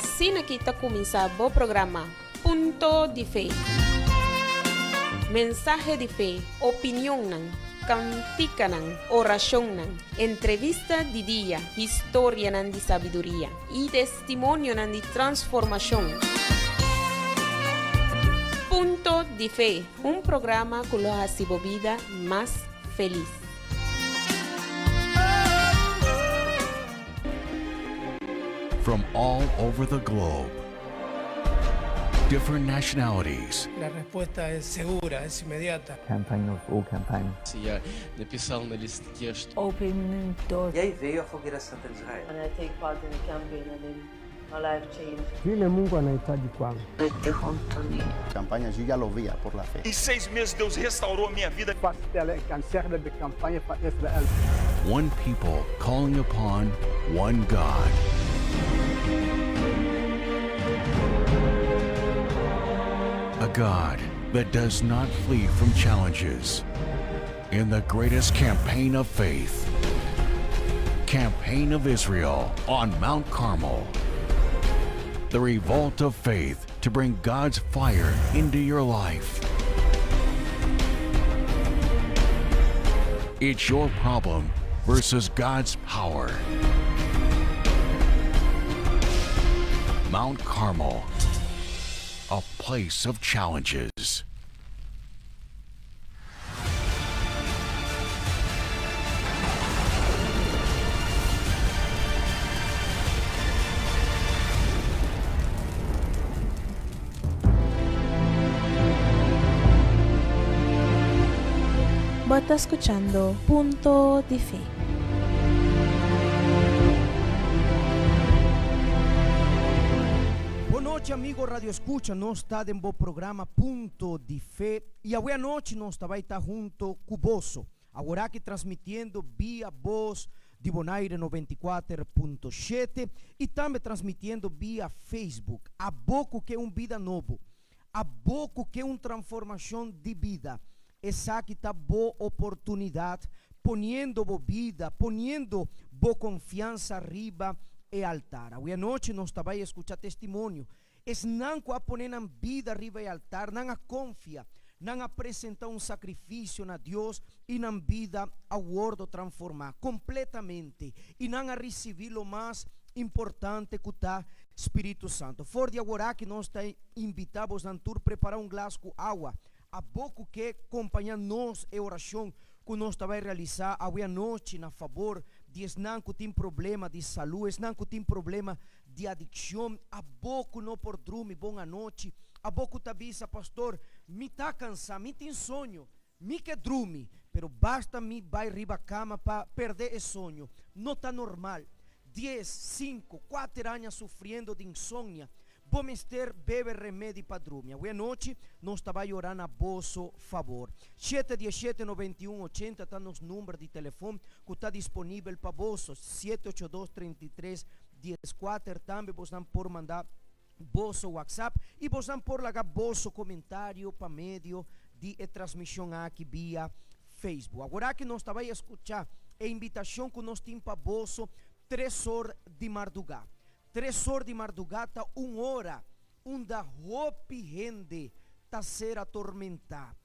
Assim aqui está começando o programa Punto de Fé. Mensagem de fé, opinião, cantica, oração, entrevista de dia, história de sabedoria e testemunho de transformação. Punto de Fé, programa que lo hace vida mais feliz. From all over the globe, different nationalities. La respuesta es segura, es inmediata. Campaign of all campaigns. Se я написал на листке, что Open doors. E aí veio a Fogueira Santa de Israel. And I take part in the campaign and then my life changed. Vile Mungu anahitaji kwangu. Campanha yo ya lo veía por la fe. Em 6 meses Deus restaurou a minha vida. Cancer de campanha para Israel. One people calling upon one God. A God that does not flee from challenges. In the greatest campaign of faith, Campaign of Israel on Mount Carmel. The revolt of faith to bring God's fire into your life. It's your problem versus God's power. Mount Carmel, a place of challenges. Está escuchando Punto de Fe. Boa noite, amigo Radio Escucha. Nós está em bom programa Punto de Fé. E a noite nós vai estar junto com você. Agora aqui transmitindo via voz de Bonaire 94.7 e também transmitindo via Facebook. A pouco que vida novo. A pouco que transformação de vida. Essa aqui está boa oportunidade, ponendo boa vida, ponendo boa confiança arriba e altar. Hoje à noite nós vai escutar testemunho. Es não a poner na vida arriba e altar, não a confia, não apresentar sacrifício na Deus e na vida a wordo transformar completamente e não a receber o mais importante que está Espírito Santo. For de agora que nós invitamos a preparar glass com água. A pouco que acompanha nós em oração que nós vai realizar hoje à noite na favor de não que tem problema de saúde, não que tem problema de adicção, a pouco não por dormir boa noite, a pouco te avisa, pastor, me tá cansado, me tem sonho, me que dorme, pero basta me vai riba cama para perder esse sonho, não tá normal, 10, 5, 4 anos sofrendo de insônia. Vamos ter bebe remédio para dormir. Hoje à noite nós estamos orando a vosso favor. 717-9180 está nos números de telefone que está disponível para vós. 782-33-14 também vocês por mandar vosso WhatsApp e vocês por largar vosso comentário para meio de transmissão aqui via Facebook. Agora que nós estamos a escutar a invitação que nós temos para vós 3 horas de madrugada. 3 horas de madrugada, 1 hora, onde a roupa rende está ser atormentada.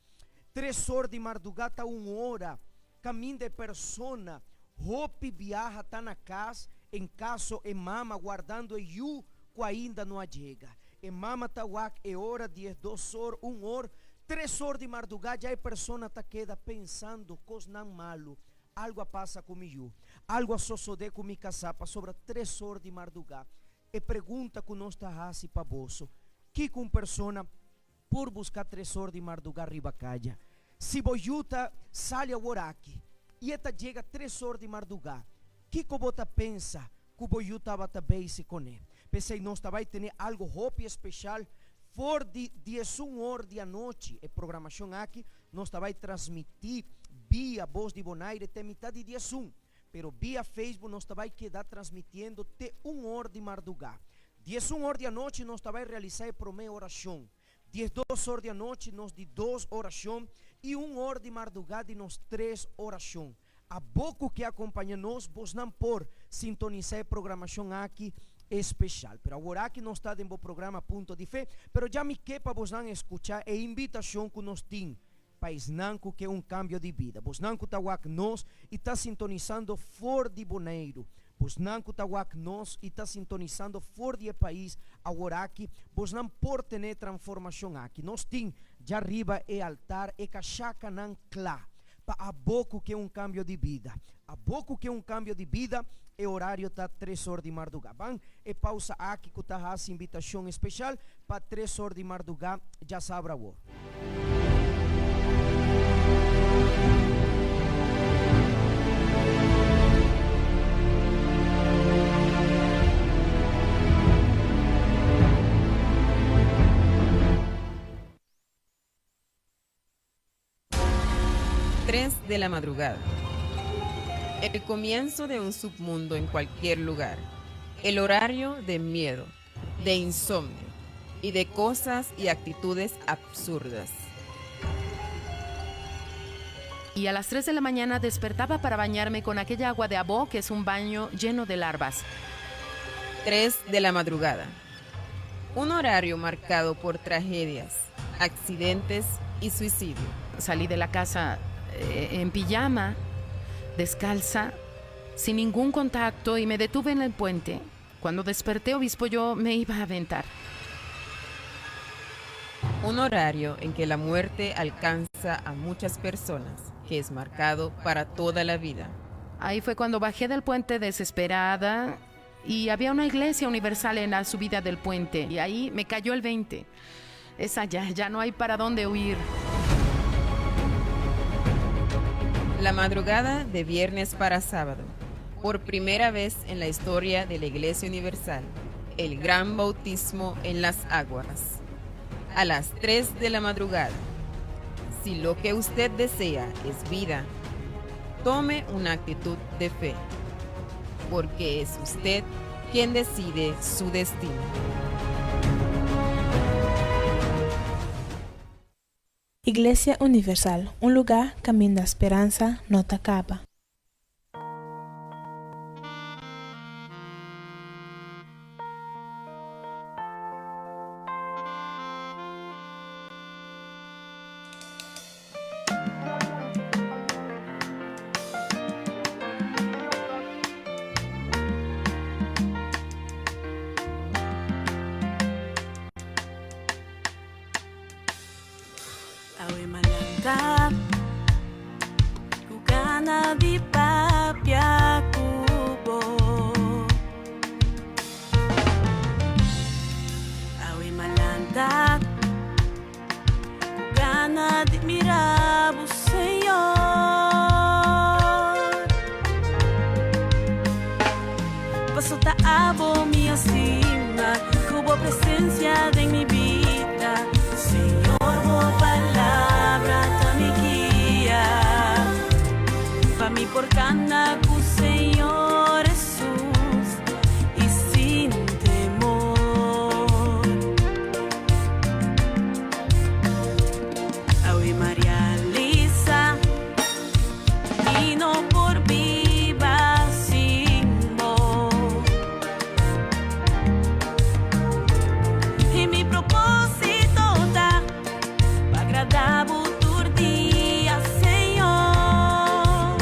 3 horas de madrugada, 1 hora, caminho de persona, roupa viaja, está na casa, em casa, e mama, guardando e you, que ainda não chega. E mama está é hora, 10, 2 horas, 1 hora, 3 horas de madrugada, já a persona está queda pensando, coisa não malo. Algo passa comigo, algo sucede com minha casapa sobre 3 horas de madrugada. E pergunta que nós está assim para vós, que com persona por buscar 3 horas de madrugada riba caia. Se bojuta sai agora aqui e esta chega 3 horas de madrugada, que você pensa que bojuta vai bem se com ele? Pensei nós vai ter algo roupa especial for de 11 horas da noite. A programação aqui nós vai transmitir via voz de Bonaire até metade de 11, pero via Facebook nós vai quedar transmitindo até 1 hora de madrugada. 11 horas da noite nós vai realizar a primeira oração. 12 horas da noite nós de 2 oração e 1 hora de madrugada nós 3 oração. A pouco que acompanha nós, vos não por sintonizar a programação aqui especial. Pero agora que nós está dentro do programa Punto de Fé, pero já me quer para vos não escuchar a invitação que nós temos país nanco que é cambio de vida. Vos nanco tá wak nós e está sintonizando for de Boneiro. Vos nanco tá wak nós e está sintonizando for de país agora aqui. Vos não por ter transformação aqui. Nós tem já arriba é altar e cachaca nan clá. Para a boco que é cambio de vida. A boco que é cambio de vida. E horário está 3 horas de madrugada. E pausa aqui que está a invitação especial para 3 horas de madrugada. Já sabe a hora. De la madrugada. El comienzo de un submundo en cualquier lugar. El horario de miedo, de insomnio y de cosas y actitudes absurdas. Y a las 3 de la mañana despertaba para bañarme con aquella agua de abó que es un baño lleno de larvas. 3 de la madrugada. Un horario marcado por tragedias, accidentes y suicidio. Salí de la casa en pijama, descalza, sin ningún contacto y me detuve en el puente. Cuando desperté, obispo, yo me iba a aventar. Un horario en que la muerte alcanza a muchas personas, que es marcado para toda la vida. Ahí fue cuando bajé del puente desesperada y había una iglesia universal en la subida del puente y ahí me cayó el 20. Es allá, ya no hay para dónde huir. La madrugada de viernes para sábado, por primera vez en la historia de la Iglesia Universal, el gran bautismo en las aguas. A las 3 de la madrugada, si lo que usted desea es vida, tome una actitud de fe, porque es usted quien decide su destino. Iglesia Universal, un lugar camino de esperanza, no te acaba. Kukana di papia kubo Awi malanta Kukana di mirabu Señor Paso taabo mi estima Hubo presencia de mi vida Señor, oh palabra mi guía pa' mí por cana cu Señor Jesús y sin temor Ave María Lisa y no por viva sin vos y mi propósito da pa' agradar tu día Señor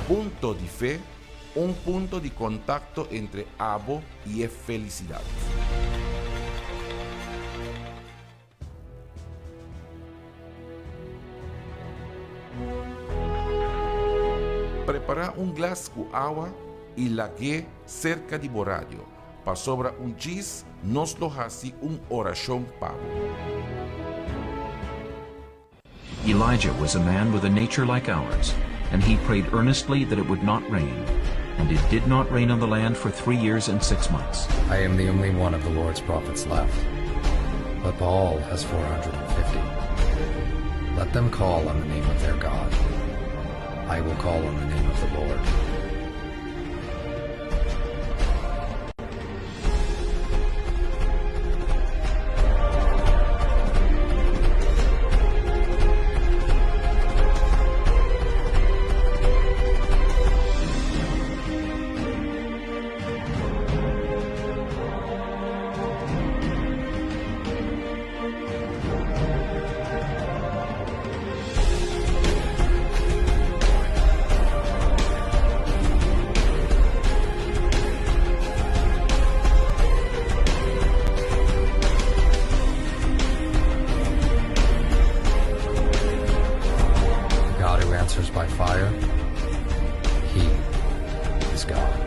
Punto de Fe, un punto de contacto entre abo y felicidad. Prepara un glass com agua y lague cerca de boradio. Pa sobra un giz, nos lo hace un oración pavo. Elijah was a man with a nature like ours, and he prayed earnestly that it would not rain. And it did not rain on the land for 3 years and 6 months. I am the only one of the Lord's prophets left, but Baal has 450. Let them call on the name of their God. I will call on the name of the Lord. By fire, he is God.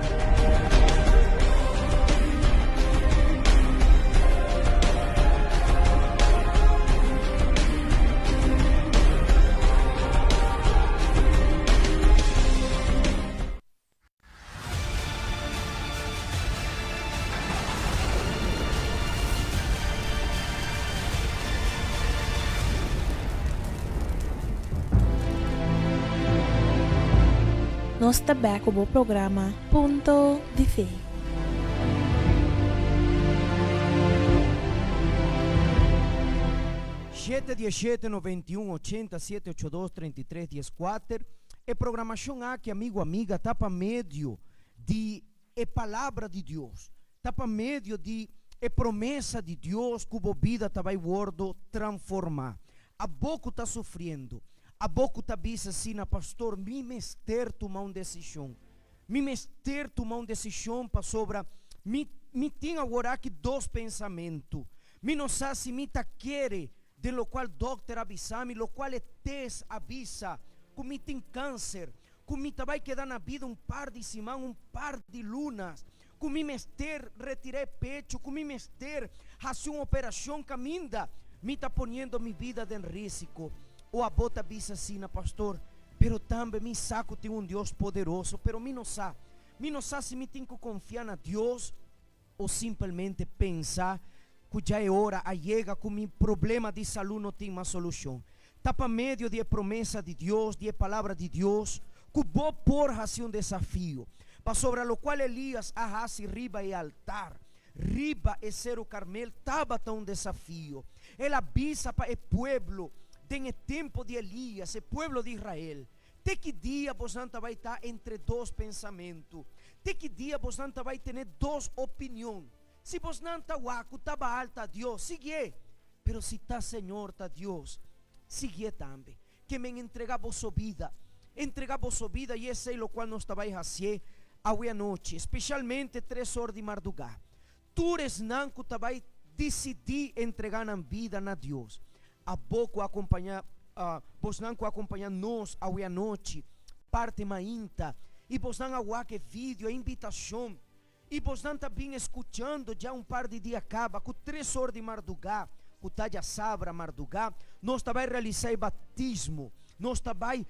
Nós também com o programa Punto de Fé. Sete 17 91 80 782 33 14. É programação aqui, amigo, amiga, tá para meio de palavra de Deus, tá para meio de promessa de Deus que a vida tá vai wordo transformar. A pouco tá sofrendo. A pouco está dizendo assim, pastor, me mester tomar uma decisão. Me mester tomar uma decisão para sobre. Me tem agora aqui 2 pensamentos. Me não sabe se me tá querer, de lo qual doutor avisa-me, lo qual é teste avisa, que me tem câncer, que me vai quedar na vida um par de semanas, um par de lunas, que me mester retirar pecho, que me mester fazer uma operação caminda, me está ponendo minha vida em risco. Ou a bota diz assim, pastor, pero também me saco tem um Deus poderoso, pero me não sabe se me tenho que confiar na Deus ou simplesmente pensar que já é hora, chega que meu problema de saúde não tem mais solução. Está para meio de promessa de Deus, de palavra de Deus, que vou pôr assim um desafio, para sobre o qual Elias arrase riba e altar, riba e ser o Carmel, estava um desafio. Ele avisa para o povo, tem o tempo de Elias, o povo de Israel. Tem que dia você vai estar entre 2 pensamentos. Tem que dia você vai ter 2 opiniões. Se você não está guaco, está alta Deus, sigue. Pero se está Senhor, está Deus, sigue também. Que me entregar vossa vida. Entregar vossa vida e esse é o qual nós vai fazer hoje à noite. Especialmente 3 horas de madrugada. Tu eres não que vai decidir entregar na vida na Deus. A pouco acompanhar, você não acompanhar nós hoje à noite, parte mainta, e você não agora que vídeo, a invitação, e você não está bem escutando já um par de dias acaba, com 3 horas de madrugada, com já sabra madrugada, nós vai realizar o batismo, nós vai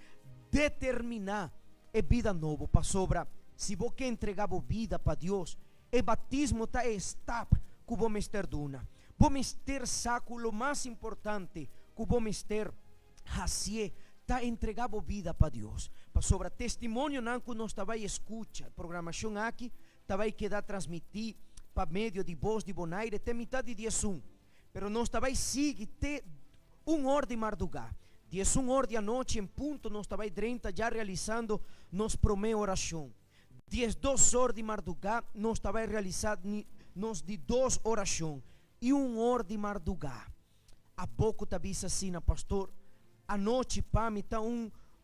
determinar a vida nova, para sobra, se você quer entregar a vida para Deus, o batismo está estap, que vamos ter duna. Vamos ter saco, o mais importante que vamos ter hacer, está entregar a vida para Deus. Para sobre testemunho não que nós vai escutar, programação aqui, vai quedar transmitir para meio de voz de Bonaire até metade de 11. Pero nós vai seguir até 1 hora de madrugada. 11 horas da noite em ponto, nós vai 30 já realizando nos promê oração. 12 horas de madrugada, nós vai realizar nos de 2 orações. E 1 hora de madrugada. A pouco está disse assim, pastor, a noite para mim está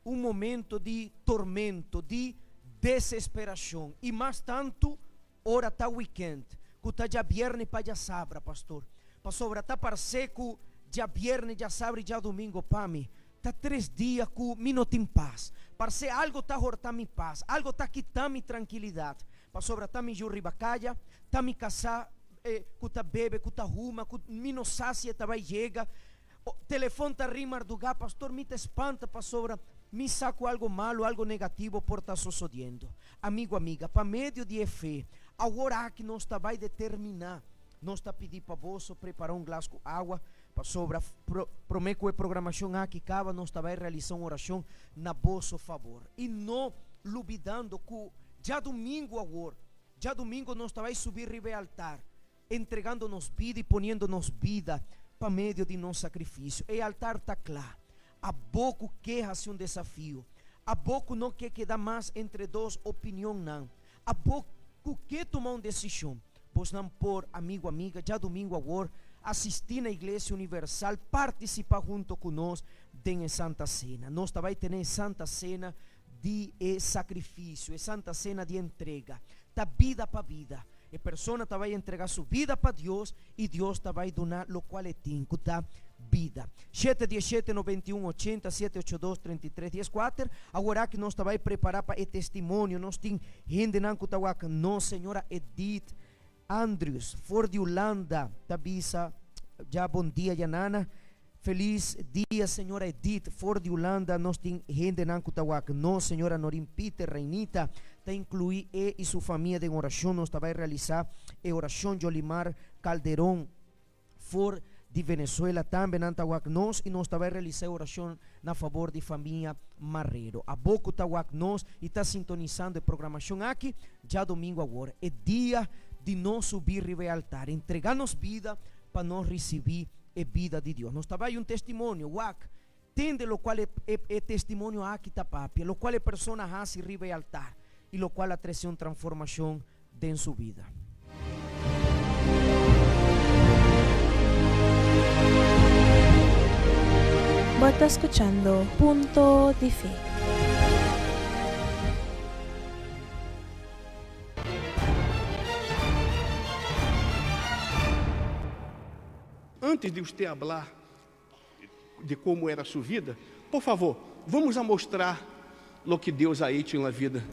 um momento de tormento, de desesperação. E mais tanto, ora tá weekend, que tá dia viernes para dia sábado, pastor. Pastor, tá parceco dia viernes, dia sábado e dia domingo, pami. Tá 3 dias que me não tem paz. Parce, algo tá hortando minha paz, algo tá quitando minha tranquilidade. Pastor, tá me jurribacaya, tá me casar, que tá bebe, que tá ruma, que me não sacia, tá vai chega. O telefone tá rimar do gá, pastor, me te espanta, pastor. Me saco algo malo, algo negativo por estar sucedendo. Amigo, amiga, para meio de fé, agora que nós está vai determinar, nós está pedindo para você preparar um glass com água, para sobra, prometo que a programação aqui acaba, nós está vai realizar uma oração na vosso favor. E não duvidando que já domingo agora, já domingo nós está vai subir ribe ao altar, entregando-nos vida e ponendo-nos vida para meio de nosso sacrifício. E o altar está claro. A pouco queixa-se um desafio. A pouco não quer quedar mais entre duas opiniões, não. A pouco quer tomar uma decisão. Pois não por, amigo, amiga, já domingo agora, assistir na Igreja Universal, participar junto conosco da Santa Cena. Nós também temos Santa Cena de sacrifício, Santa Cena de entrega, da vida para vida. A pessoa vai entregar sua vida para Deus e Deus vai donar o qual tem que dar vida. 717-9180, 782-3314. Agora que nós vai preparar para o testemunho, nós temos gente na Cutawaka, nós, senhora Edith Andrews, for de Holanda, Tabisa, já bom dia, Janana. Feliz dia, senhora Edith, for de Holanda, nós temos gente na Cutawaka, nós, senhora Norim Peter, Reinita, está incluir e sua família em oração, nós vai realizar a oração de Olimar Calderón, for de Venezuela, também na Tawak nós, e nós vai realizar a oração na favor de família Marrero. A pouco Tawak nós, e está sintonizando a programação aqui, já domingo agora, é dia de nós subir ribe ao altar, entregar-nos vida para nós receber a vida de Deus. Nós vai um testemunho, Wak, tende lo qual é testemunho aqui tá papi, lo qual é pessoa hace ribe ao altar, e lo qual traz uma transformação em sua vida. Vos está escuchando Punto de Fe. Antes de você falar de como era a sua vida, por favor, vamos a mostrar o que Deus ha hecho na vida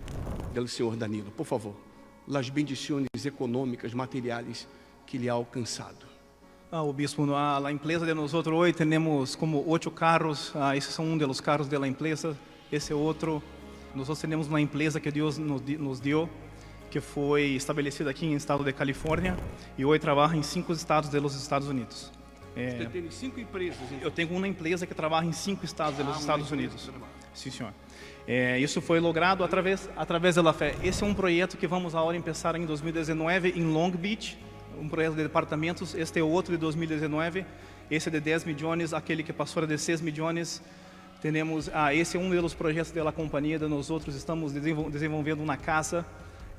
do senhor Danilo. Por favor, as bendições econômicas, materiais que lhe ha alcançado. O bispo, a empresa de nós hoje temos como 8 carros. Esses são dos carros da empresa. Esse é outro. Nós temos uma empresa que Deus nos deu, que foi estabelecida aqui no estado de Califórnia e hoje trabalha em 5 estados dos Estados Unidos. Você tem 5 empresas? Então? Eu tenho uma empresa que trabalha em 5 estados dos Estados Unidos. Sim, senhor. Isso foi logrado através da fé. Esse é um projeto que vamos agora começar em 2019 em Long Beach. Um projeto de departamentos. Este é outro de 2019. Esse é de 10 milhões, aquele que passou de 6 milhões. Esse é um dos projetos da companhia. Nós outros estamos desenvolvendo uma casa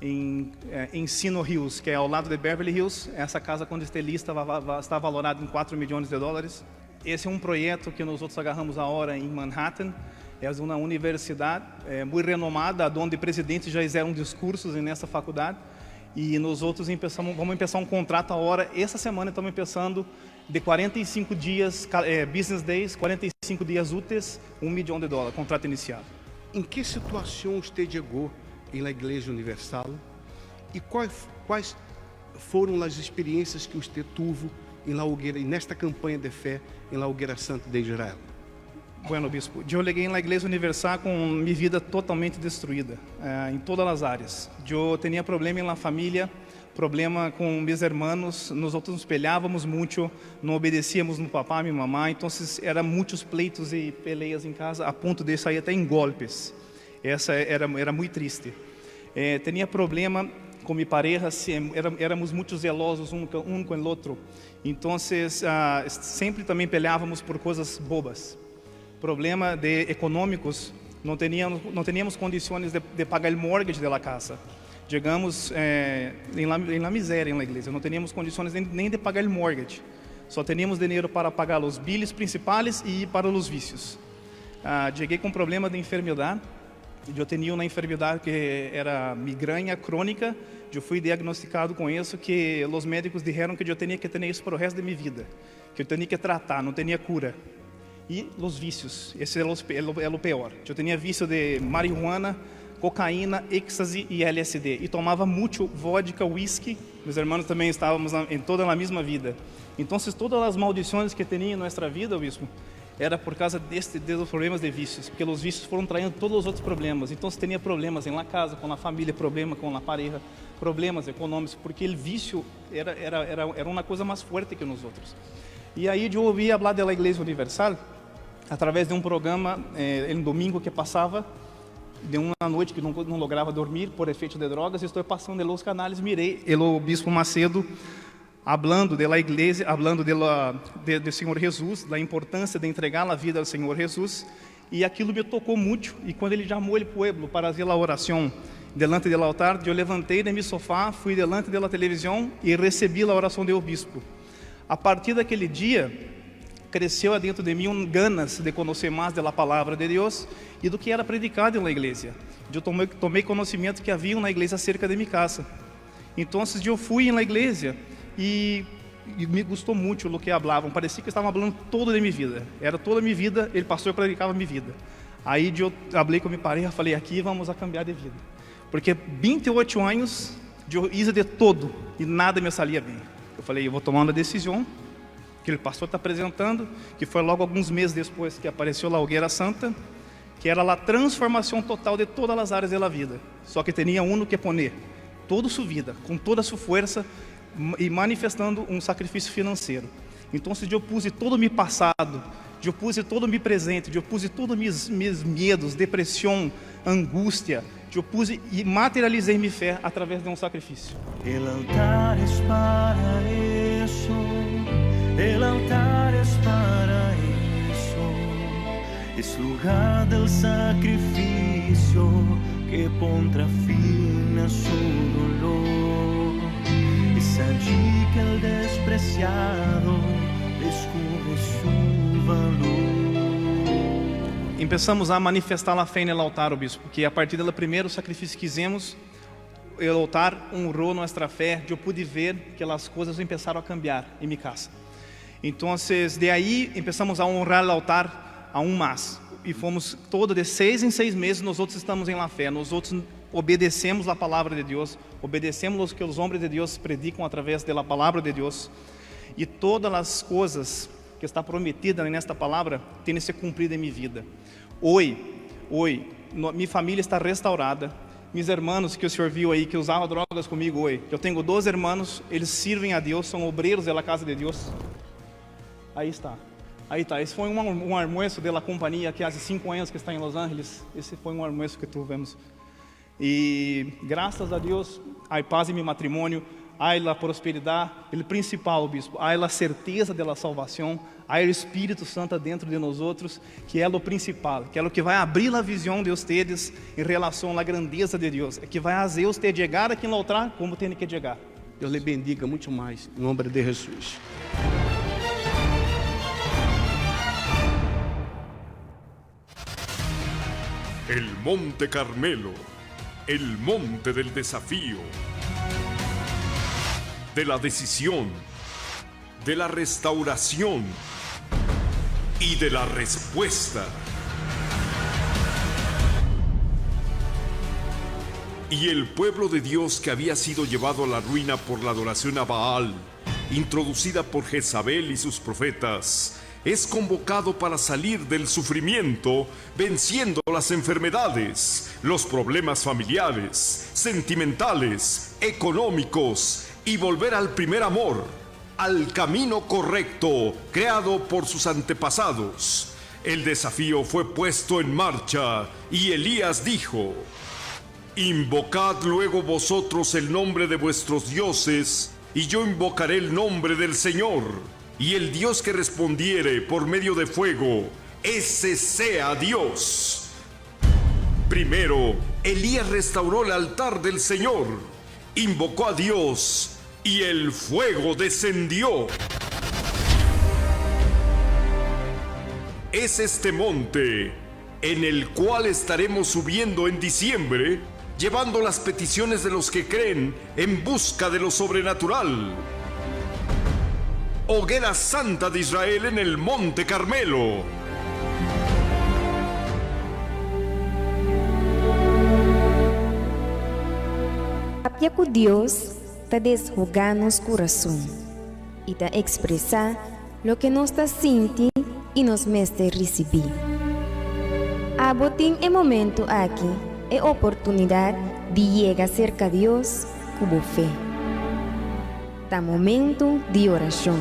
em Encino Hills, que é ao lado de Beverly Hills. Essa casa, quando estiver lista, está valorada em 4 milhões de dólares. Esse é um projeto que nós outros agarramos agora em Manhattan. É uma universidade muito renomada, onde presidentes já fizeram discursos nessa faculdade. E nós outros vamos começar um contrato agora. Essa semana estamos começando de 45 dias, business days, 45 dias úteis, $1 milhão, contrato inicial. Em que situação você chegou na Igreja Universal e quais foram as experiências que você teve nesta campanha de fé em La Hogueira Santa de Israel? Bueno, bispo, eu cheguei na Igreja Universal com minha vida totalmente destruída, em todas as áreas. Eu tinha problema na família, problema com meus irmãos, nós outros nos peleávamos muito, não obedecíamos no papai e minha mamãe, então eram muitos pleitos e peleias em casa, a ponto de sair até em golpes. Essa era muito triste. Tinha problema com minha pareja, éramos muito zelosos um com o outro, então sempre também peleávamos por coisas bobas. Problema de econômicos, não teníamos condições de pagar o mortgage da casa. Chegamos em la miséria na igreja, não teníamos condições nem de pagar o mortgage. Só teníamos dinheiro para pagar os bills principais e para os vícios. cheguei com problema de enfermidade. Eu tinha uma enfermidade que era migraña crônica. Eu fui diagnosticado com isso, que os médicos disseram que eu tinha que ter isso para o resto da minha vida, que eu tinha que tratar, não tinha cura. E os vícios, esse é o pior. Eu tinha vício de marihuana, cocaína, êxtase e LSD. E tomava muito vodka, whisky. Meus irmãos também estávamos em toda a mesma vida. Então, todas as maldições que tinha em nossa vida, bispo, era por causa desses problemas de vícios, porque os vícios foram traindo todos os outros problemas. Então, você tinha problemas em la casa, com a família, problema com a pareja, problemas econômicos, porque o vício era uma coisa mais forte que nos outros. E aí eu ouvi falar da Igreja Universal através de um programa em domingo que passava, de uma noite que não lograva dormir por efeito de drogas. Estou passando nos canais, mirei o Bispo Macedo hablando da igreja, hablando do Senhor Jesus, da importância de entregar a vida ao Senhor Jesus, e aquilo me tocou muito. E quando ele chamou o povo para fazer a oração delante do altar, eu levantei de meu sofá, fui delante da televisão e recebi a oração do bispo. A partir daquele dia, cresceu dentro de mim ganas de conhecer mais da palavra de Deus e do que era predicado na igreja. Eu tomei conhecimento que havia uma igreja cerca de minha casa. Então, eu fui na igreja e me gostou muito o que falavam. Parecia que estavam falando toda a minha vida. Era toda a minha vida, ele pastor e predicava a minha vida. Aí eu falei com minha pareja, falei, aqui vamos a cambiar de vida. Porque 28 anos, eu ia de todo e nada me saía bem. Eu falei, eu vou tomar uma decisão que o pastor está apresentando, que foi logo alguns meses depois que apareceu a Hogueira Santa, que era a transformação total de todas as áreas da vida. Só que tinha uno que poner toda sua vida, com toda a sua força e manifestando um sacrifício financeiro. Então, eu pus todo o meu passado, eu pus todo o meu presente, eu pus todos os meus medos, depressão, angústia, eu pus e materializei minha fé através de um sacrifício. El altar es para eso. El altar es para eso, es lugar del sacrificio que pondrá fin a su dolor. Es allí que el despreciado descubre su valor. Começamos a manifestar a fé no altar, bispo, porque a partir do primeiro sacrifício que fizemos, o altar honrou nossa fé. Eu pude ver que as coisas começaram a cambiar em minha casa. Então, de aí, começamos a honrar o altar aún mais. E fomos todos de 6 em 6 meses, nós outros estamos em la fé. Nós outros obedecemos a palavra de Deus, obedecemos o que os homens de Deus predicam através da palavra de Deus. E todas as coisas que está prometida nesta palavra têm se cumprido em minha vida. Hoje, minha família está restaurada. Meus irmãos que o senhor viu aí, que usavam drogas comigo hoje, eu tenho 2 irmãos, eles servem a Deus, são obreiros da casa de Deus. Aí está. Esse foi um almoço da companhia que há 5 anos que está em Los Angeles. Esse foi um almoço que tivemos. E graças a Deus, há paz em meu matrimônio, há a prosperidade. O principal, bispo, há a certeza da salvação, há o Espírito Santo dentro de nós outros, que é o principal, que é o que vai abrir a visão de vocês em relação à grandeza de Deus, é que vai fazer você chegar aqui no altar como tem que chegar. Deus lhe bendiga muito mais, em nome de Jesus. El Monte Carmelo, el monte del desafío, de la decisión, de la restauración y de la respuesta. Y el pueblo de Dios que había sido llevado a la ruina por la adoración a Baal, introducida por Jezabel y sus profetas, es convocado para salir del sufrimiento, venciendo las enfermedades, los problemas familiares, sentimentales, económicos y volver al primer amor, al camino correcto creado por sus antepasados. El desafío fue puesto en marcha y Elías dijo: invocad luego vosotros el nombre de vuestros dioses y yo invocaré el nombre del Señor. Y el Dios que respondiere por medio de fuego, ese sea Dios. Primero, Elías restauró el altar del Señor, invocó a Dios y el fuego descendió. Es este monte en el cual estaremos subiendo en diciembre, llevando las peticiones de los que creen en busca de lo sobrenatural. Hoguera Santa de Israel en el Monte Carmelo. Apia com Deus está desrugar nos coração e está expressar lo que nós está sentindo e nos meste receber. Abotim é momento aqui, é oportunidade de chegar cerca de Deus com fé. Tá momento de oração.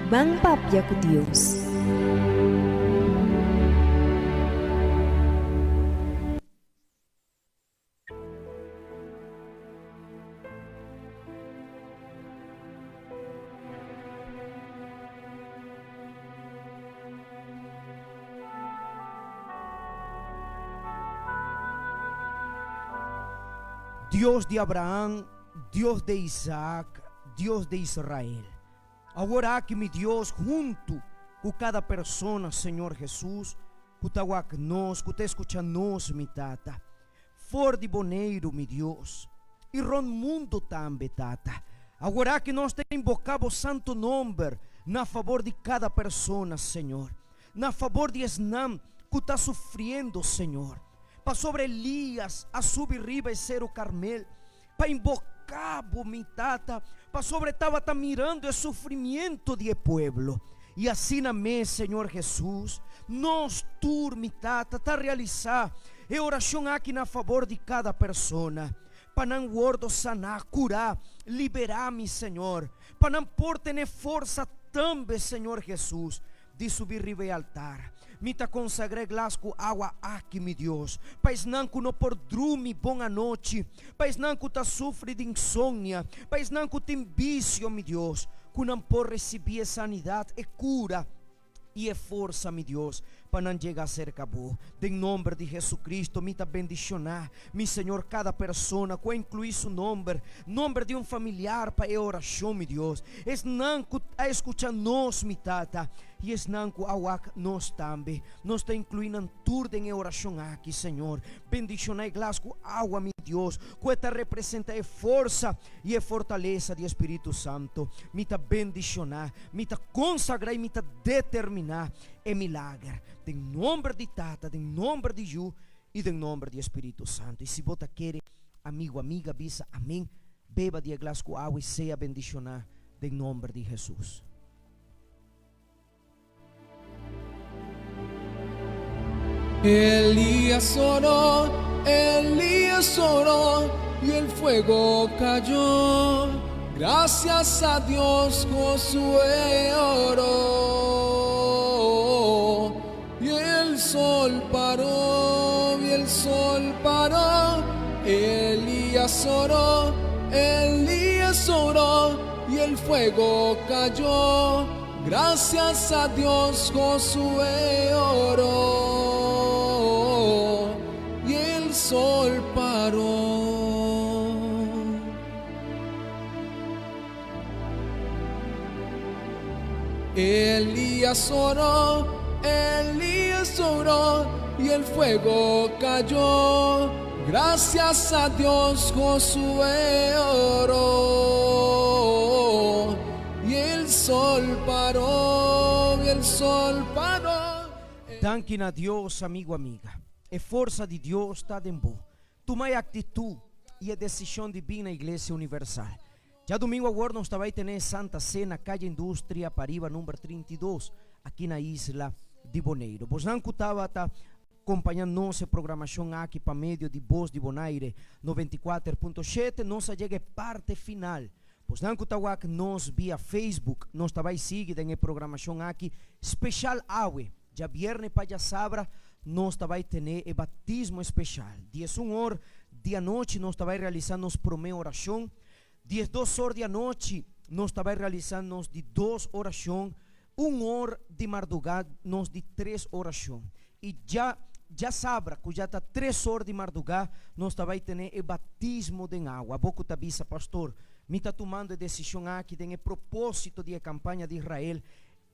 Vão papia com Deus. Dios de Abraham, Dios de Isaac, Dios de Israel. Agora que mi Dios junto com cada persona, Senhor Jesus, que está nós, que está escutando mi tata. For de boneiro, mi Deus, e ron mundo também, tata. Agora que nós temos invocado o santo nome na favor de cada persona, Senhor. Na favor de Esnam, que está sofrendo, Senhor. Para sobre Elias, a subir riba e ser o Carmel, para invocar mi tata, para sobre estava mirando o sofrimento de pueblo. E assim na mesa, Senhor Jesus, nós mi tata, está realizar a oração aqui na favor de cada persona, para não gordo sanar, curar, liberar-me, Senhor, para não por ter força também, Senhor Jesus, de subir riba e altar. Mita consagre glas com água aqui, meu Deus. Pais não que não por dormir boa noite. Pais não que tá sofre de insônia. Pais não que tem vício, meu Deus. Que não por receber sanidade e cura e força, meu Deus, para não chegar a ser cabo. Em nome de Jesucristo, me tá bendicionar, meu Senhor, cada persona, que incluir seu nome de familiar para a oração, meu Deus. Es não que a escuchar nós, mi tata, e es não que a nós também. Nós está incluindo em tudo em oração aqui, Senhor. Bendicionar glas com água, meu Deus, que esta representa a força e a fortaleza do Espírito Santo. Me tá bendicionar, me tá consagrar e me tá determinar é milagre, em nome de Tata, em nome de Ju e em nome do Espírito Santo. E se você quer, amigo, amiga, bisa, amém, beba de glas com água e seja bendicionar em nome de Jesus. Elías oró y el fuego cayó. Gracias a Dios Josué oró. Y el sol paró, Elías oró y el fuego cayó. Gracias a Dios Josué oró y el sol paró. Elías oró y el fuego cayó. Gracias a Dios Josué oró y el sol paró, Danke a Deus, amigo, amiga. A força de Deus está em você. Toma a atitude e a decisão divina Igreja Universal. Já domingo agora nós vai ter Santa Cena, Calle Indústria, Pariba, número 32, aqui na isla de Bonaire. Vos não estava acompanhando nossa programação aqui para meio de Voz de Bonaire 94.7, nós chega parte final. Vos não estava nós via Facebook, nós vai seguir em programação aqui especial awe. Já viernes para sábado nós vai ter o batismo especial. 11 horas de noite nós vai realizar nossa primeira oração. 12 horas da noite, nós estamos realizando de 2 orações, 1 hora de madrugada, nós de 3 orações. E já sabe que já está 3 horas de madrugada, nós estamos tendo o batismo de água. Boco tabisa, pastor, me está tomando a decisão aqui, tem o propósito da campanha de Israel,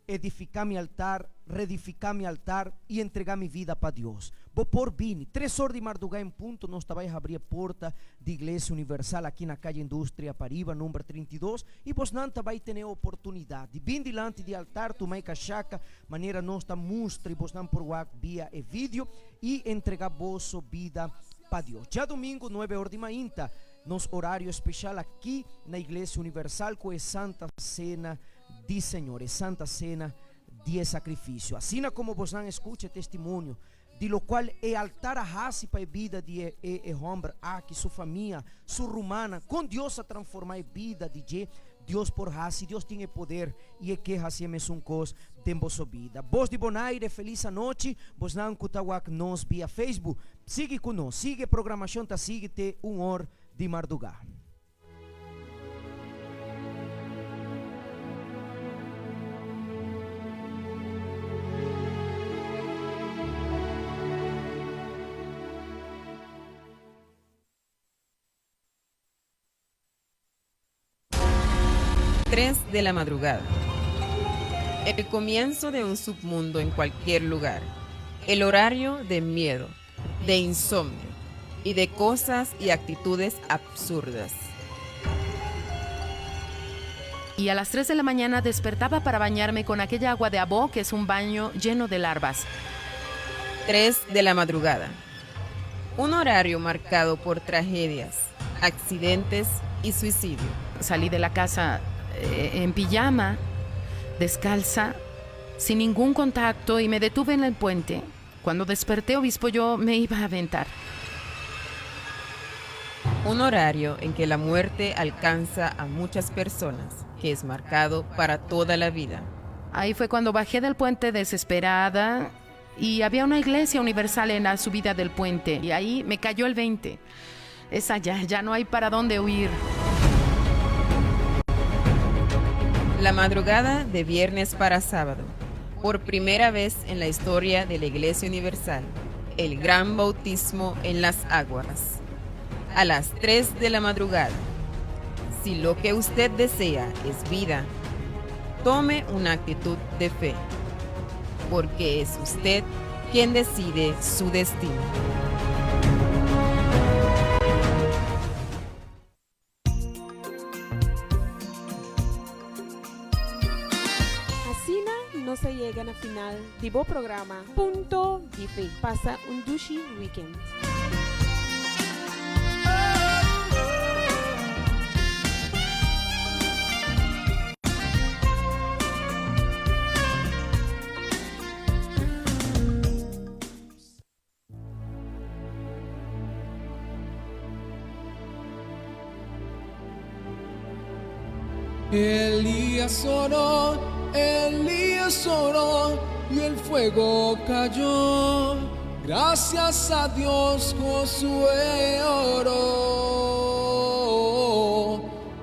edificar mi altar, reedificar mi altar e entregar minha vida para Deus. Vou por Bini, 3 horas de madrugada em ponto, nós vai abrir a porta de Igreja Universal aqui na calle Indústria Pariba, número 32, e vos não vai ter a oportunidade de vir diante de altar, tomar cachaca, maneira nós mostra e vos não por via e vídeo e entregar vossa vida para Deus. Já domingo, 9 horas de manhã, nos horário especial aqui na Igreja Universal com a Santa Cena de Senhor, Santa Cena de sacrifício. Assim como vos não escute testemunho, de lo qual é altar a raça para a vida de homem aqui, sua família, sua romana, com Deus a transformar a vida de Deus por raça, Deus tem poder e é que raça é um coisa de vossa vida. Vos de Bonaire, feliz noite, vos não cutawak nos via Facebook, sigue conosco, sigue a programação, sigue te 1 hora de madrugada. De la madrugada. El comienzo de un submundo en cualquier lugar. El horario de miedo, de insomnio y de cosas y actitudes absurdas. Y a las 3 de la mañana despertaba para bañarme con aquella agua de abó que es un baño lleno de larvas. 3 de la madrugada. Un horario marcado por tragedias, accidentes y suicidio. Salí de la casa en pijama, descalza, sin ningún contacto y me detuve en el puente. Cuando desperté, obispo, yo me iba a aventar. Un horario en que la muerte alcanza a muchas personas, que es marcado para toda la vida. Ahí fue cuando bajé del puente desesperada y había una iglesia universal en la subida del puente y ahí me cayó el 20. Es allá, ya no hay para dónde huir. La madrugada de viernes para sábado, por primera vez en la historia de la Iglesia Universal, el gran bautismo en las aguas. A las 3 de la madrugada, si lo que usted desea es vida, tome una actitud de fe, porque es usted quien decide su destino. No se llegan a final de bo programa Punto de Fe. Pasa un Dushi Weekend. Elías oró y el fuego cayó. Gracias a Dios Josué oró.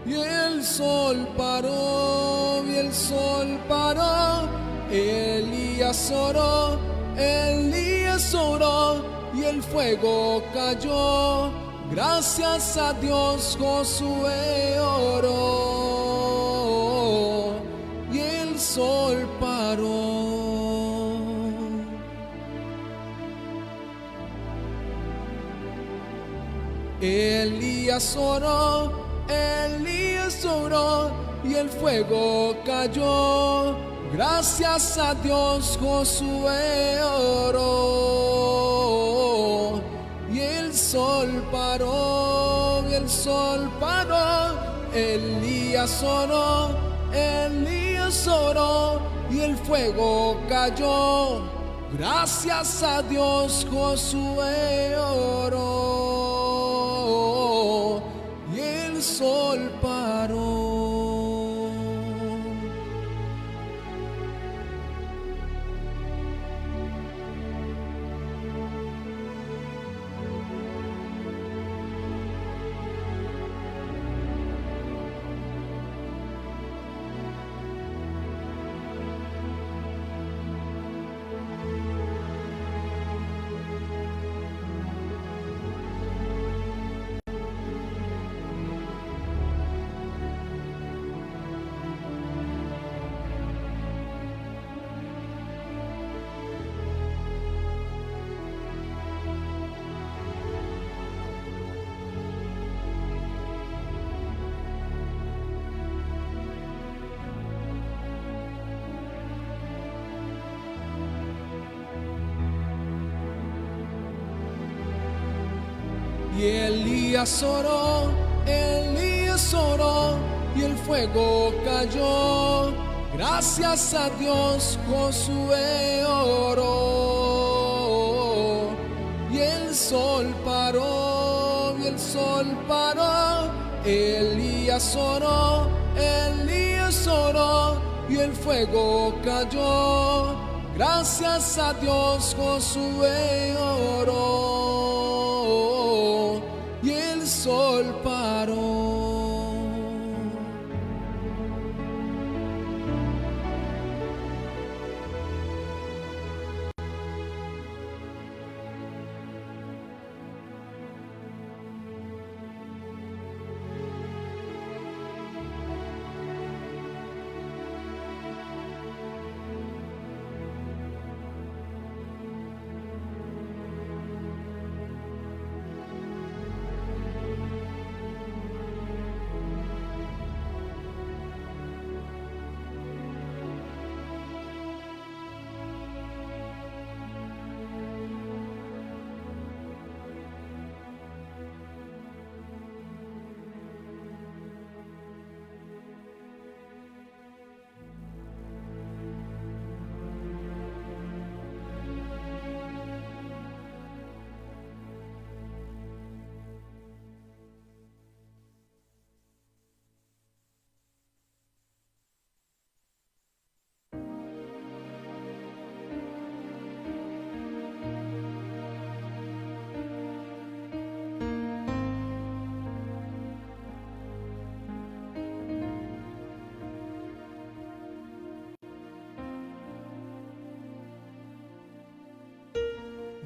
Y el sol paró, Elías oró y el fuego cayó. Gracias a Dios Josué oró. Y el sol paró. Elías oró y el fuego cayó. Gracias a Dios Josué oró. Y el sol paró, Elías oró y el fuego cayó. Gracias a Dios Josué oró y el sol paró. Y Elías oró y el fuego cayó. Gracias a Dios Josué oró. Y el sol paró, Elías oró y el fuego cayó. Gracias a Dios Josué oró y el sol paró.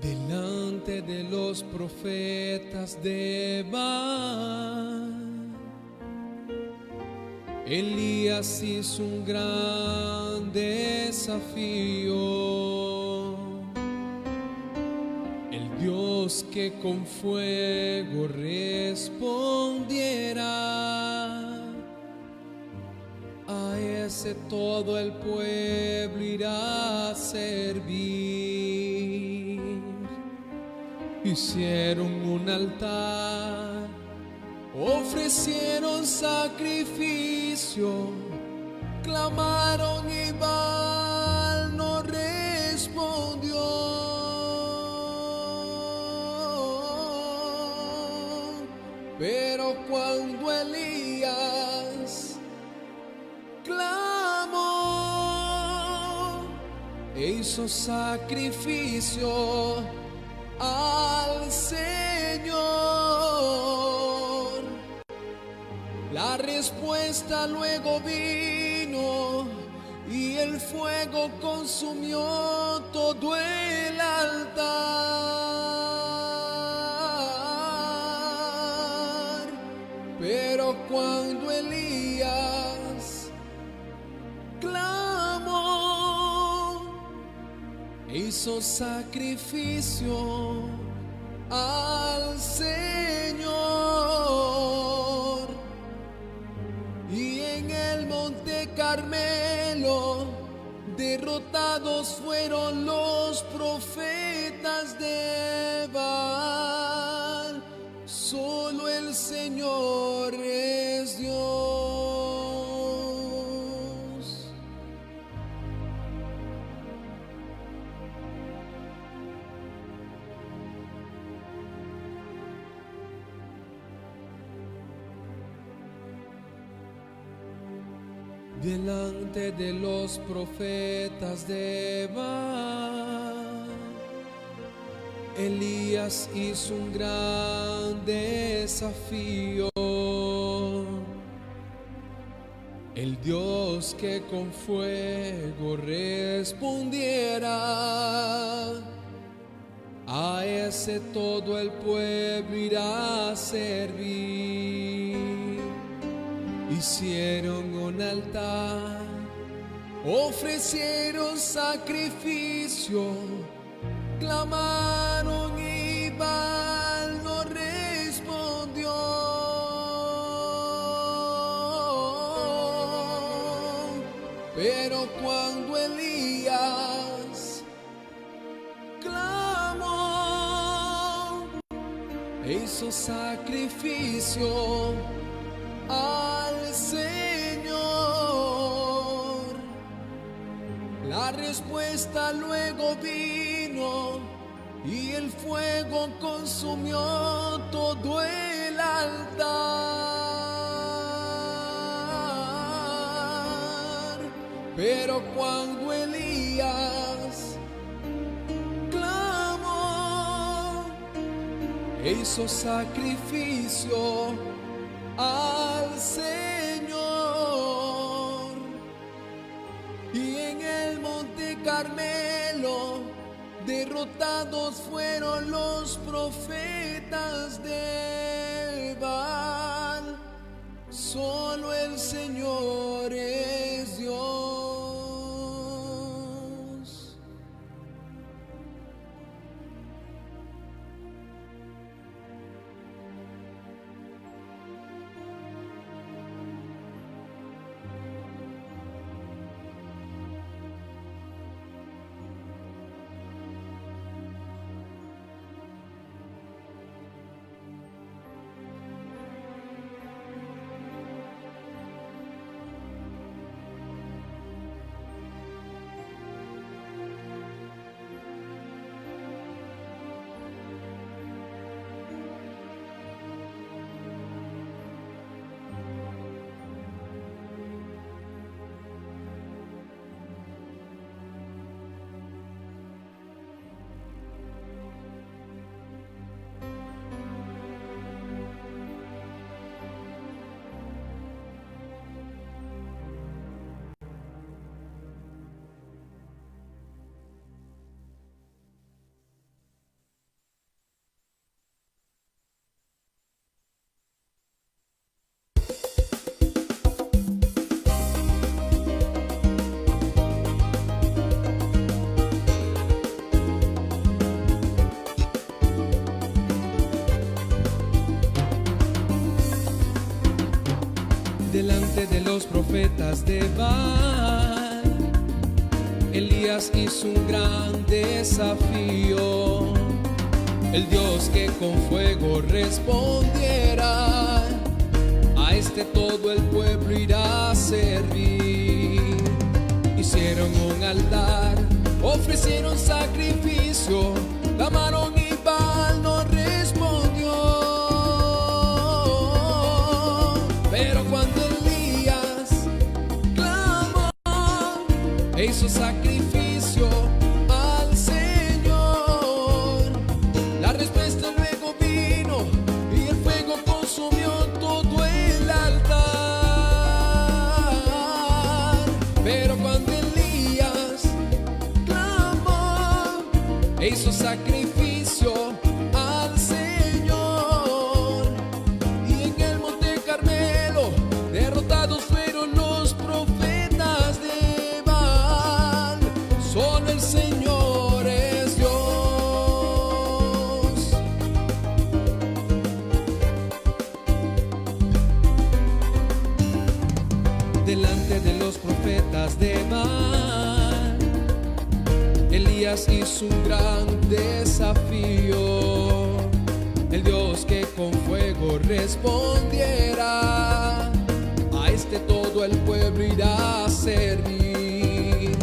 Delante de los profetas de Baal, Elías hizo un gran desafío. El Dios que con fuego respondiera, a ese todo el pueblo irá a servir. Hicieron un altar, ofrecieron sacrificio, clamaron y Baal no respondió. Pero cuando Elías clamó e hizo sacrificio al Señor, la respuesta luego vino y el fuego consumió todo el altar. Pero cuando Elías clamó, hizo sacrificio al Señor, y en el monte Carmelo derrotados fueron los profetas de Baal. Solo el Señor es Dios. Delante de los profetas de Baal, Elías hizo un gran desafío. El Dios que con fuego respondiera, a ese todo el pueblo irá a servir. Hicieron un altar, ofrecieron sacrificio, clamaron y Baal no respondió. Pero cuando Elías clamó, hizo hizo sacrificio al Señor. La respuesta luego vino y el fuego consumió todo el altar. Pero cuando Elías clamó e hizo sacrificio al Señor, y en el monte Carmelo derrotados fueron los profetas de Baal, solo el Señor es Dios. Delante de los profetas de Baal, Elías hizo un gran desafío. El Dios que con fuego respondiera, a este todo el pueblo irá a servir. Hicieron un altar, ofrecieron sacrificio, clamaron y Baal no respondió. Pero cuando Elías clamó e hizo sacrificio al Señor, la respuesta luego vino y el fuego consumió todo el altar. Pero cuando Elías clamó e hizo sacrificio al Señor, y en el monte Carmelo derrotados fueron los profetas de Baal, solo el Señor es Dios. Delante de los profetas de Baal, Elías hizo un gran desafío. El Dios que con fuego respondiera, a este todo el pueblo irá a servir.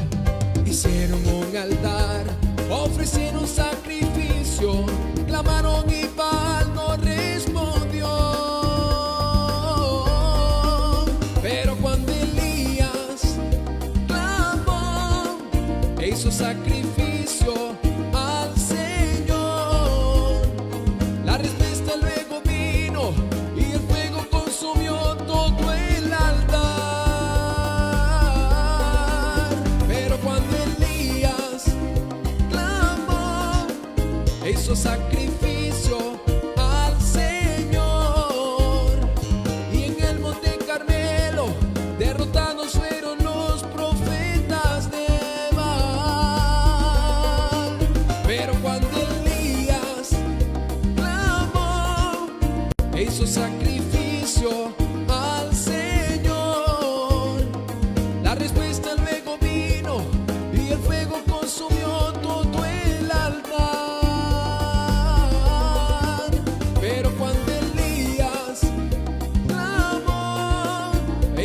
Hicieron un altar, ofrecieron sacrificio, clamaron y Baal no respondió. Pero cuando Elías clamó e hizo sacrificio al Señor, la respuesta luego vino y el fuego consumió todo el altar. Pero cuando Elías clamó e hizo sacrificio al Señor, y en el monte Carmelo derrotados fueron los profetas de Baal. Pero cuando Elías clamó e hizo sacrificio al Señor, la respuesta luego vino y el fuego consumió todo el altar. Pero cuando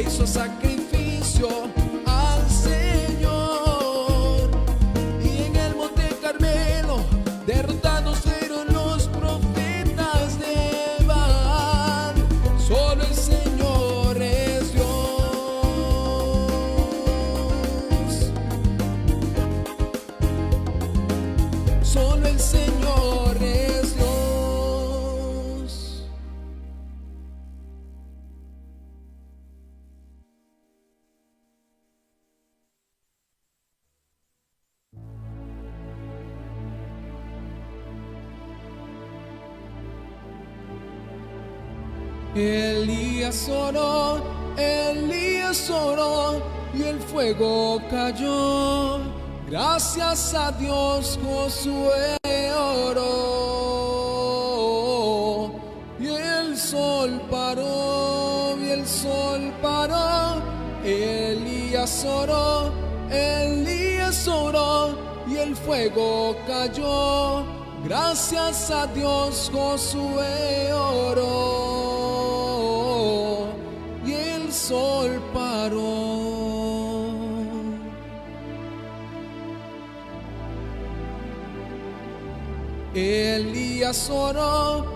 hizo sacrificio al Señor. Y en el Monte Carmelo derrotados fueron los profetas de Baal. Solo el Señor es Dios. Solo el Señor es Dios. Elías oró y el fuego cayó. Gracias a Dios Josué oró y el sol paró, y el sol paró. Elías oró y el fuego cayó. Gracias a Dios Josué oró y el sol paró. Elías oró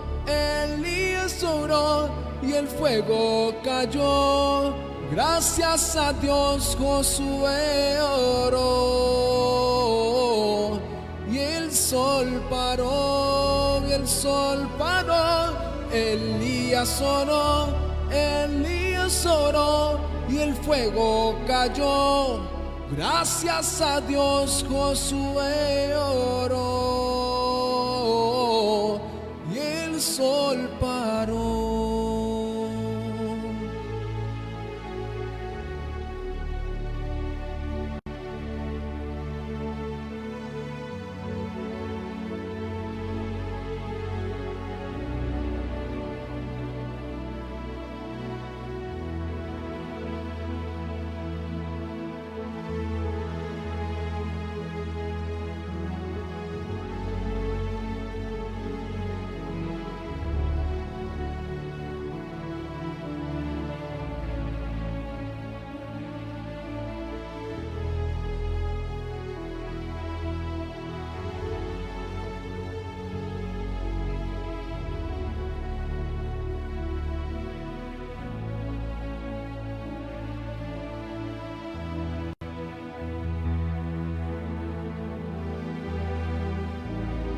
y el fuego cayó. Gracias a Dios Josué oró y el sol paró, y el sol paró. Elías oró y el fuego cayó. Gracias a Dios Josué oró y el sol paró.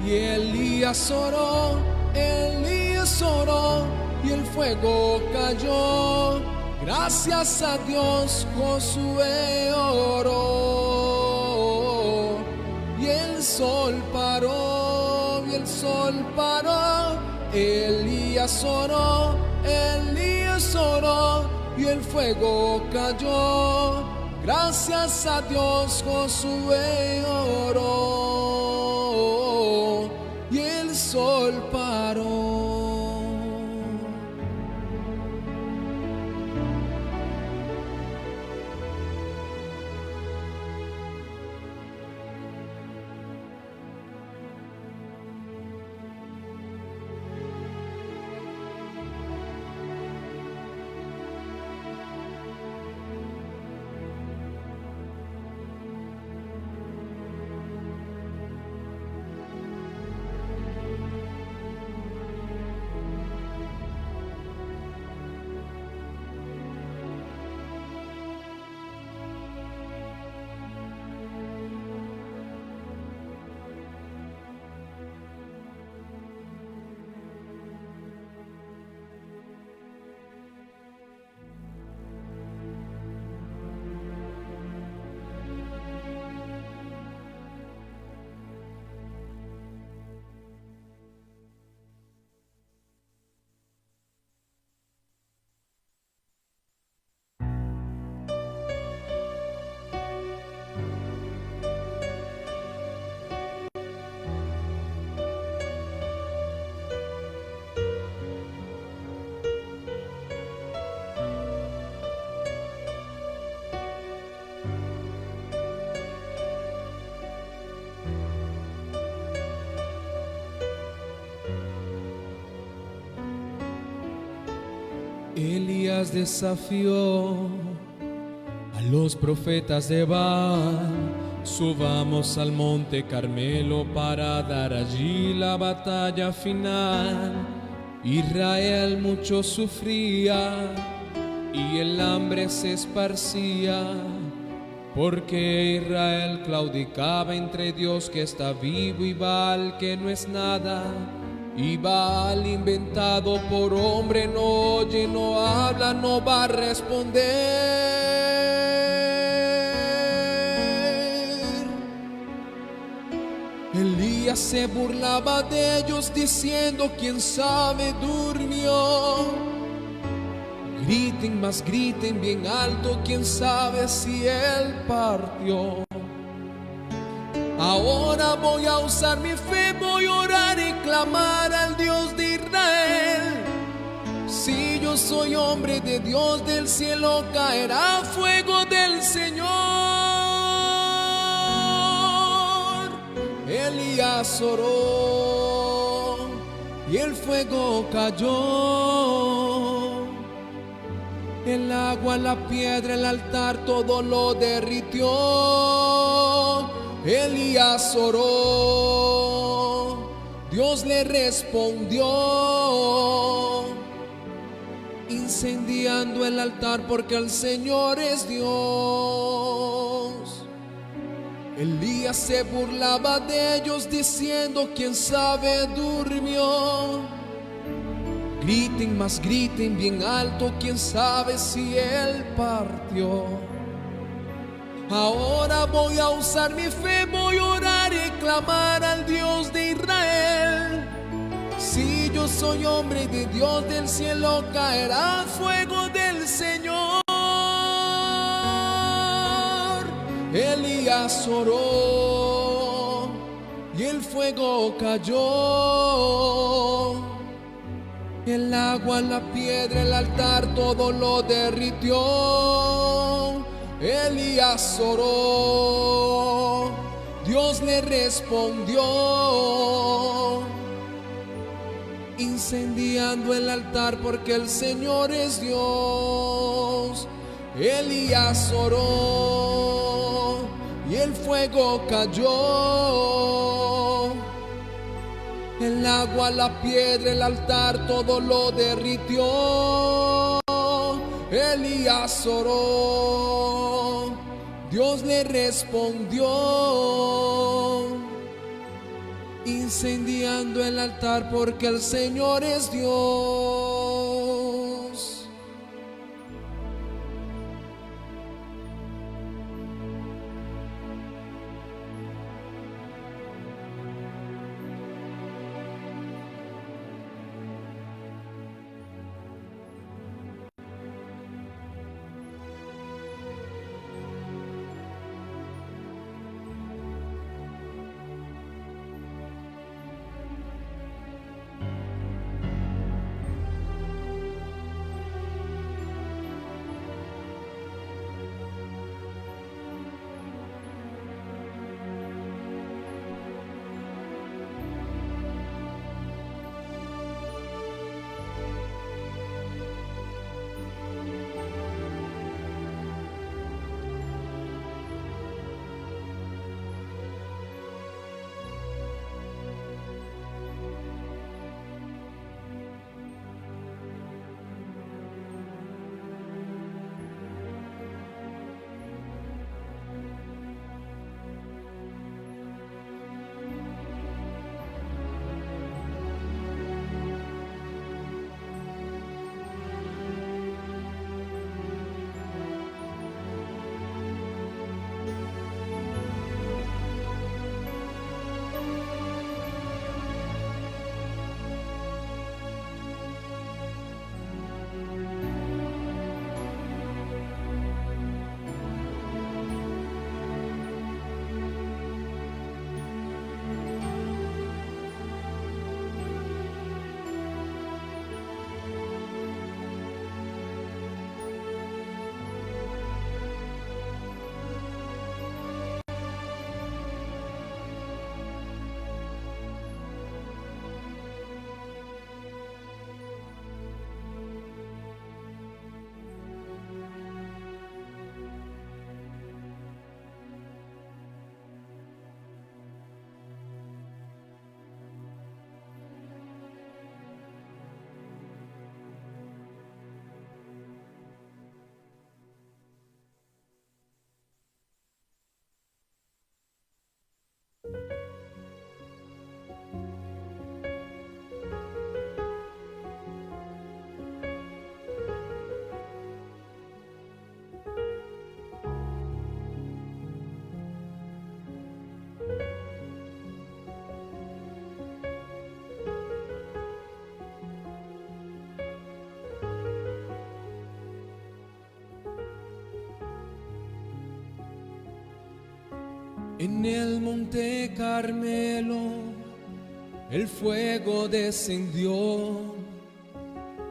Y Elías oró y el fuego cayó. Gracias a Dios Josué oró y el sol paró, y el sol paró. Elías oró y el fuego cayó. Gracias a Dios Josué oró y el sol paró. Elías desafió a los profetas de Baal. Subamos al monte Carmelo para dar allí la batalla final. Israel mucho sufría y el hambre se esparcía, porque Israel claudicaba entre Dios que está vivo y Baal que no es nada. Y Baal inventado por hombre no oye, no habla, no va a responder. Elías se burlaba de ellos diciendo: quién sabe durmió. Griten más, griten bien alto, quién sabe si él partió. Ahora voy a usar mi fe, voy a orar y clamar al Dios de Israel. Si yo soy hombre de Dios, del cielo caerá fuego del Señor. Elías oró y el fuego cayó. El agua, la piedra, el altar, todo lo derritió. Elías oró, Dios le respondió, incendiando el altar porque el Señor es Dios. Elías se burlaba de ellos diciendo: quién sabe durmió. Griten más, griten bien alto, quién sabe si él partió. Ahora voy a usar mi fe, voy a orar y clamar al Dios de Israel. Si yo soy hombre de Dios, del cielo caerá fuego del Señor. Elías oró y el fuego cayó. El agua, la piedra, el altar, todo lo derritió. Elías oró, Dios le respondió, incendiando el altar porque el Señor es Dios. Elías oró y el fuego cayó. El agua, la piedra, el altar, todo lo derritió. Elías oró, Dios le respondió, incendiando el altar porque el Señor es Dios. En el monte Carmelo el fuego descendió,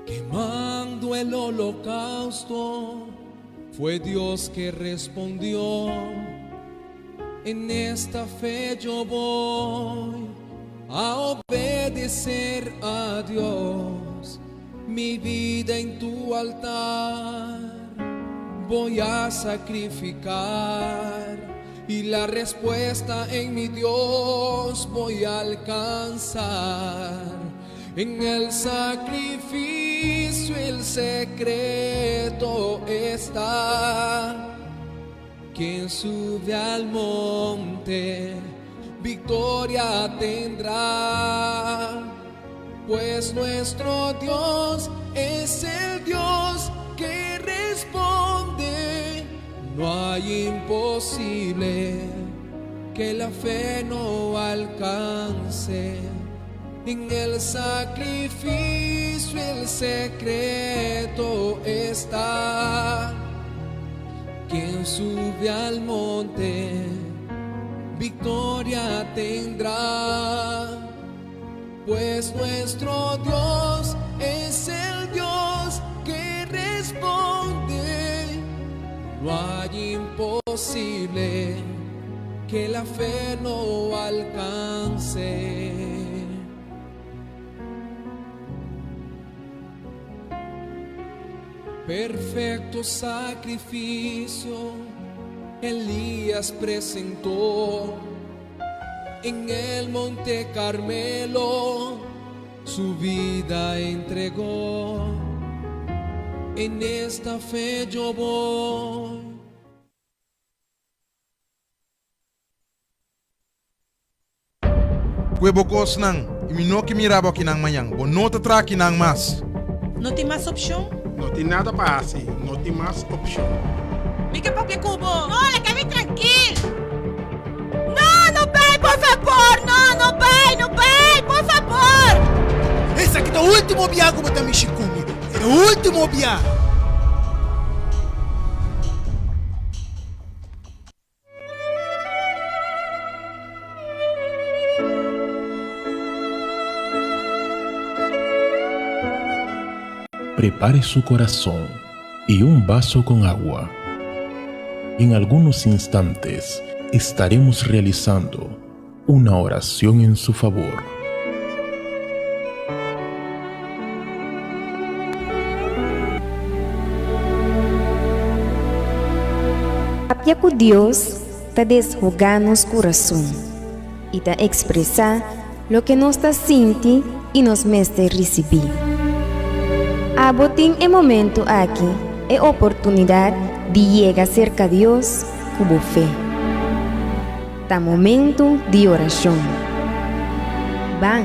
quemando el holocausto. Fue Dios que respondió. En esta fe yo voy a obedecer a Dios. Mi vida en tu altar voy a sacrificar, y la respuesta en mi Dios voy a alcanzar. En el sacrificio el secreto está. Quien sube al monte victoria tendrá, pues nuestro Dios es el Dios que responde. No hay imposible que la fe no alcance. En el sacrificio el secreto está. Quien sube al monte victoria tendrá, pues nuestro Dios es el Dios que responde. No hay imposible que la fe no alcance. Perfecto sacrificio Elías presentó en el monte Carmelo, su vida entregó. En esta fe yo voy. Huevocos nang, imino que miraba aquí nang mayang, bonota tra aquí nang mas. ¿No tem más opción? No tem nada para hacer, no tem más opción. Mica papi cubo. No, la que tranquilo. No, no pai, por favor. No pai, por favor. Esse aqui é o último biá como tá me chicumi. É o último biá. Prepare su corazón y un vaso con agua. En algunos instantes estaremos realizando una oración en su favor. Apia com Deus ta desrogar nos coração e ta expressar lo que nos ta sente e nos meste receber. Abotin el momento aquí, es oportunidad de llegar cerca a Dios con fe. Ta momento de oración. Van.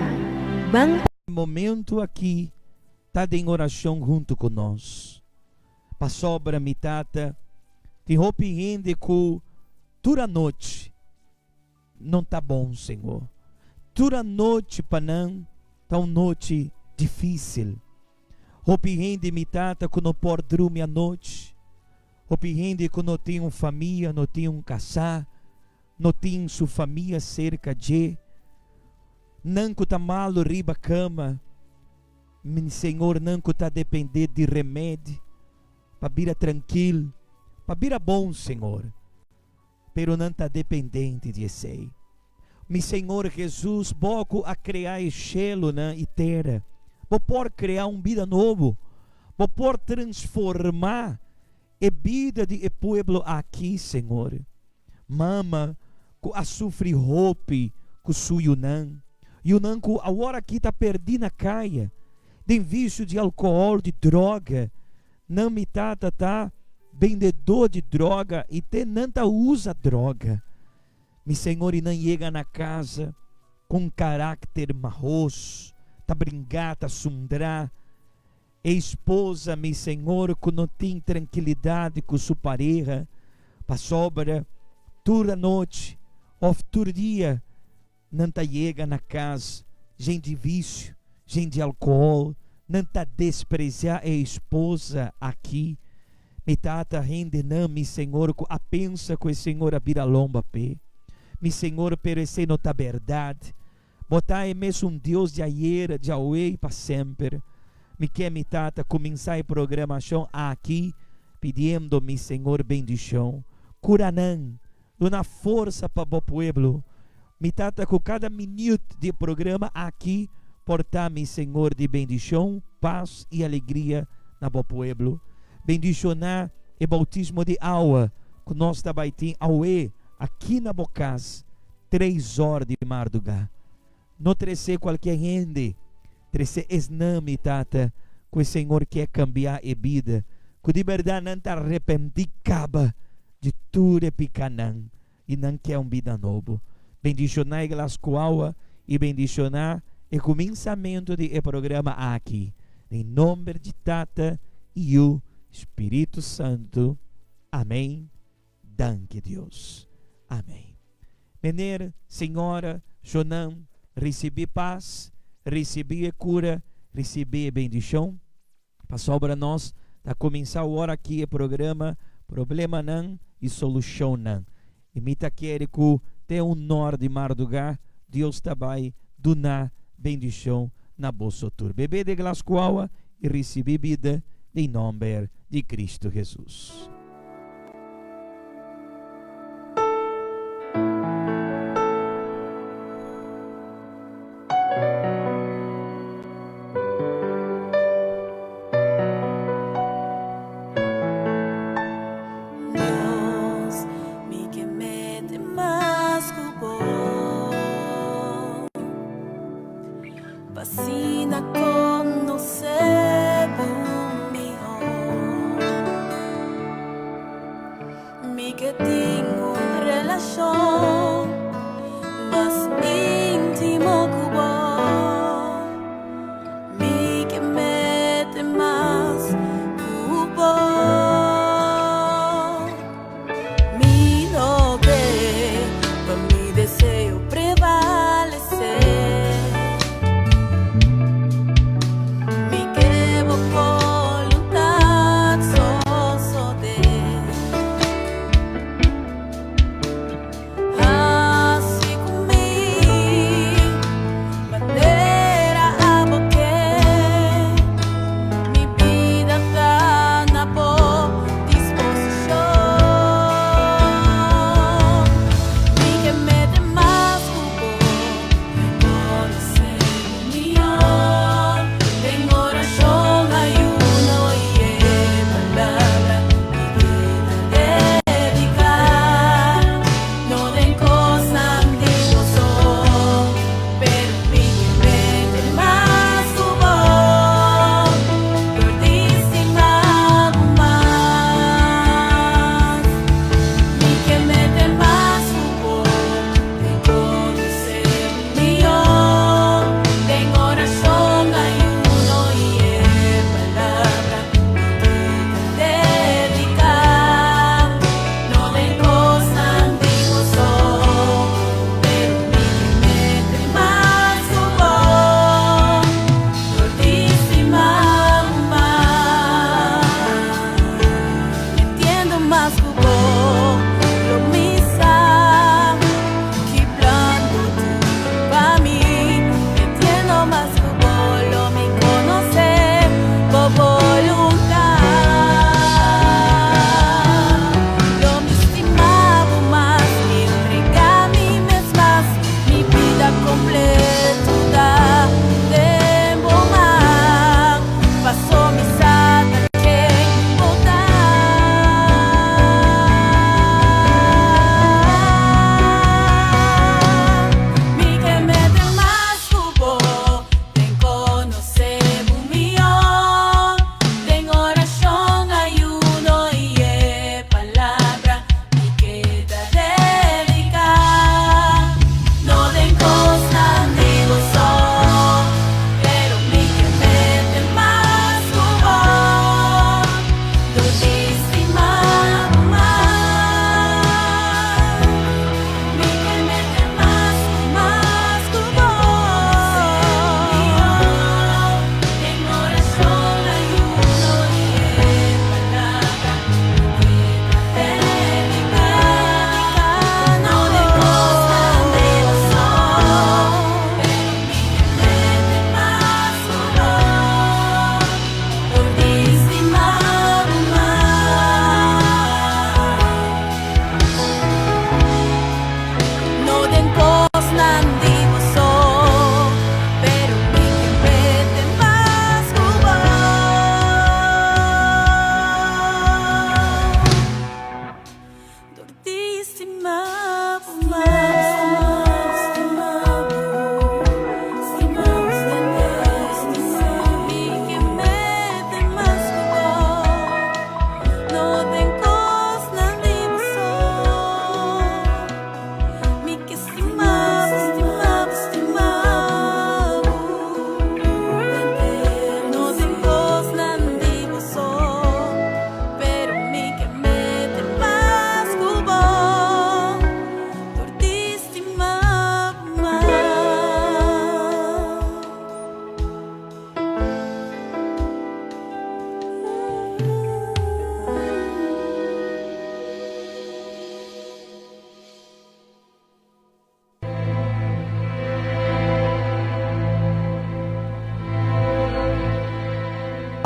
Momento aqui, tá em oração junto conosco. Pa sobra mitata, te repreende com toda noite. Não tá bom, Senhor. Toda noite para não, tá uma noite difícil. Repreende mitata quando pode dormir à noite. Repreende quando não tem uma família, não tem um casar, não tem sua família cerca de. Não que está mal riba cama, Senhor, não que está depender de remédio, para vir tranquilo, para vir bom, Senhor, pero não está dependente de você. Mi Senhor Jesus, boco a criar o cielo e terra, vou por criar uma vida novo, vou por transformar a vida de povo aqui, Senhor. Mama, a sofrer roupa, com su Yunnan. Yunnan, que agora aqui está perdido na caia, tem vício de álcool, de droga. Não me tá vendedor de droga e não usa droga. Mi Senhor, e não chega na casa com caráter marroso, tá brincar, tá sundrar. Esposa, mi Senhor, que não tem tranquilidade com sua pareja, para sobra, toda noite, ou todo dia, não tá chega na casa, gente de vício, gente de álcool, não tá desprezar a esposa aqui. Me tata rende não, mi Senhor, a pensa que o Senhor abira lomba pé. mi Senhor, perecer nota verdade. Botar em mesmo Deus de ayer, de hoje para sempre. Me quer, mi tata, começar a programação aqui, pedindo, mi Senhor, bendição. Curanã, dona força para o povo. Mi tata, com cada minuto de programa aqui, portar, mi Senhor, de bendição, paz e alegria na bo povo. Bendicionar o bautismo de água, que nós também temos aqui na Bocas, 3 horas de madrugada. Não trece qualquer gente, trece esname, tata, que o Senhor quer cambiar a vida, que de verdade não está arrependido de tudo picanã e não quer vida novo. Bendicionar a Glasgow e bendicionar o começamento do programa aqui. Em nome de Tata e o Espírito Santo. Amém. Danke Deus. Amém. Menina, senhora, Jonão, recebi paz, recebi cura, recebi bendição. Passou para nós, a começar a hora aqui o programa, problema não e solução não. E me tá querendo que tem um norte de madrugada, Deus também donar bendição na bolsa tour. Bebê de Glasgow e recebi vida em nome de Cristo Jesus. Vacina con no se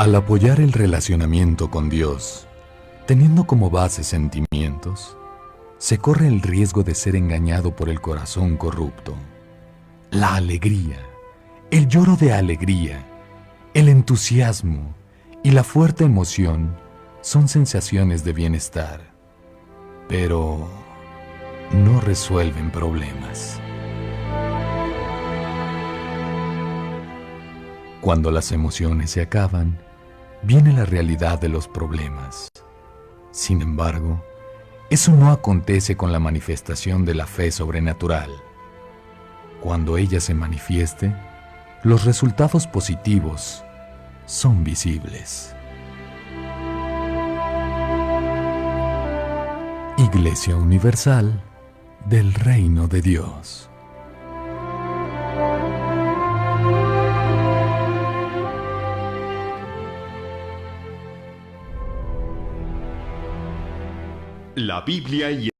Al apoyar el relacionamiento con Dios, teniendo como base sentimientos, se corre el riesgo de ser engañado por el corazón corrupto. La alegría, el lloro de alegría, el entusiasmo y la fuerte emoción son sensaciones de bienestar, pero no resuelven problemas. Cuando las emociones se acaban, viene la realidad de los problemas. Sin embargo, eso no acontece con la manifestación de la fe sobrenatural. Cuando ella se manifieste, los resultados positivos son visibles. Iglesia Universal del Reino de Dios. La Biblia y